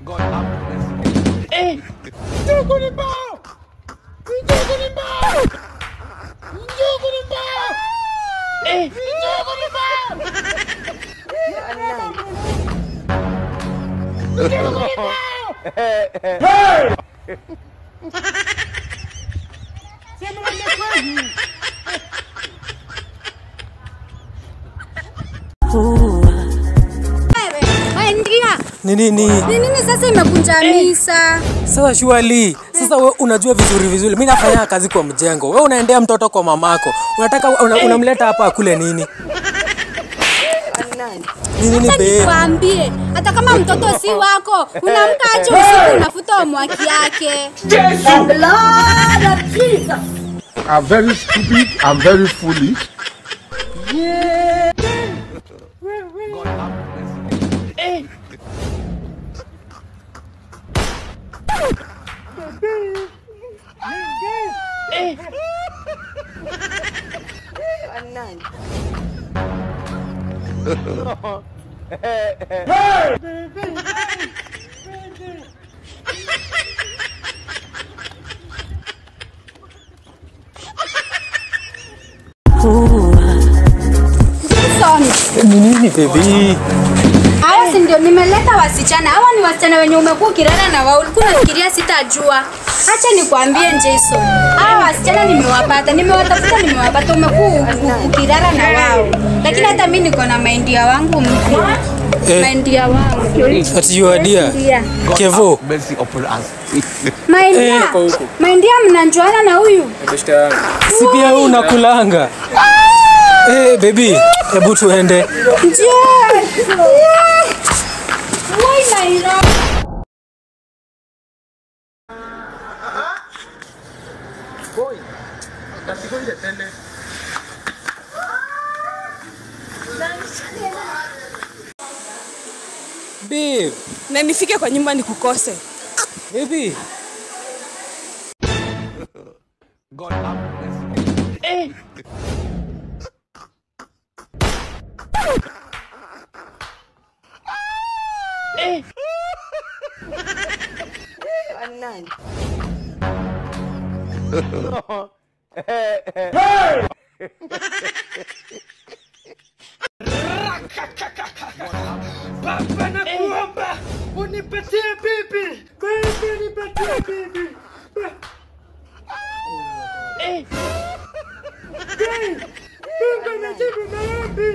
God have mercy. Eh! Njogo ni mbao! Njogo ni mbao! Njogo ni mbao! Eh! Njogo ni mbao! Njogo ni mbao! Hey! Sema kweli. Nini sasa imekunjamisa? Sasa shwali. Sasa wewe unajua vizuri. Mimi nafanya kazi kwa mjengo. Wewe unaendea mtoto kwa mamako. Unataka unamleta hapa akule nini? Nini babe? Nikwambie, hata kama mtoto si wako, unamka aje usiku unafuta homework yake. Jesus! Blood of Jesus. I'm very stupid, I'm very foolish. Yeah! God have mercy. Eh! Nini baby? Haya si ndio nimeleta wasichana. Hawa ni wasichana wenye umekuwa ukilala na wao. Ulikuwa unafikiria sitajua. Acha nikwambie Jason. Hawa wasichana nimewapata. Nimewapata umekuwa ukilala na wao. Lakini hata mimi niko na maindia wangu mpya. Maindia wangu. Ati you are dear. Kevo. Mercy upon us. Maindia mnanjuana na huyu? Si pia wewe unakulanga. Baby, hebu tuende. Babe, na nifike kwa nyumba nikukose. Baby. God have mercy. Eh! Eh! Baba nakuomba unipatie bibi. Baba nipatie bibi. Eh! Baba najibu maombi.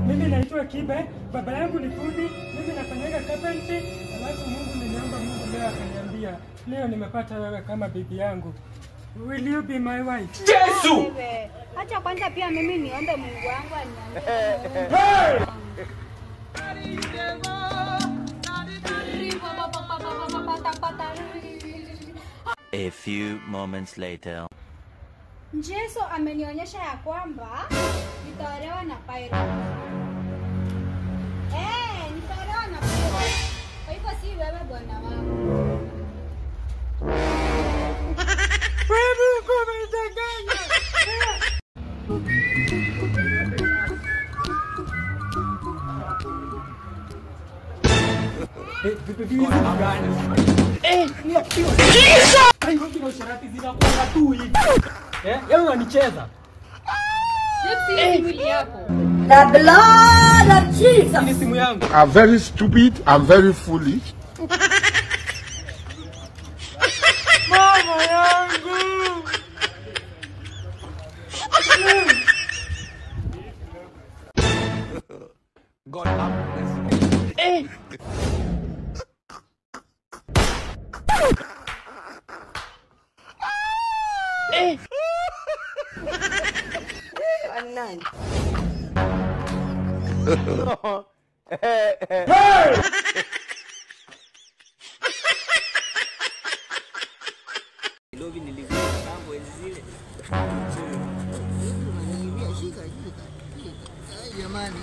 Mimi naitwa Kibe, baba yangu ni fundi, mimi nafanyaga carpentry, alafu Mungu niliomba Mungu leo akaniambia, leo nimepata wewe kama bibi yangu. Will you be my wife? Yesu! Acha kwanza pia mimi niombe Mungu wangu aniambie. A few moments later. Jesu amenionyesha ya kwamba nitaolewa na Pyro. Nitaolewa na Pyro. Kwa hivyo si wewe bwana wangu. Wewe uko umedanganya. Unanicheza. The blood of Jesus. Ni simu yangu. I'm very stupid, I'm very foolish. Mama yangu. God have mercy. Eh! Eh! Jamani.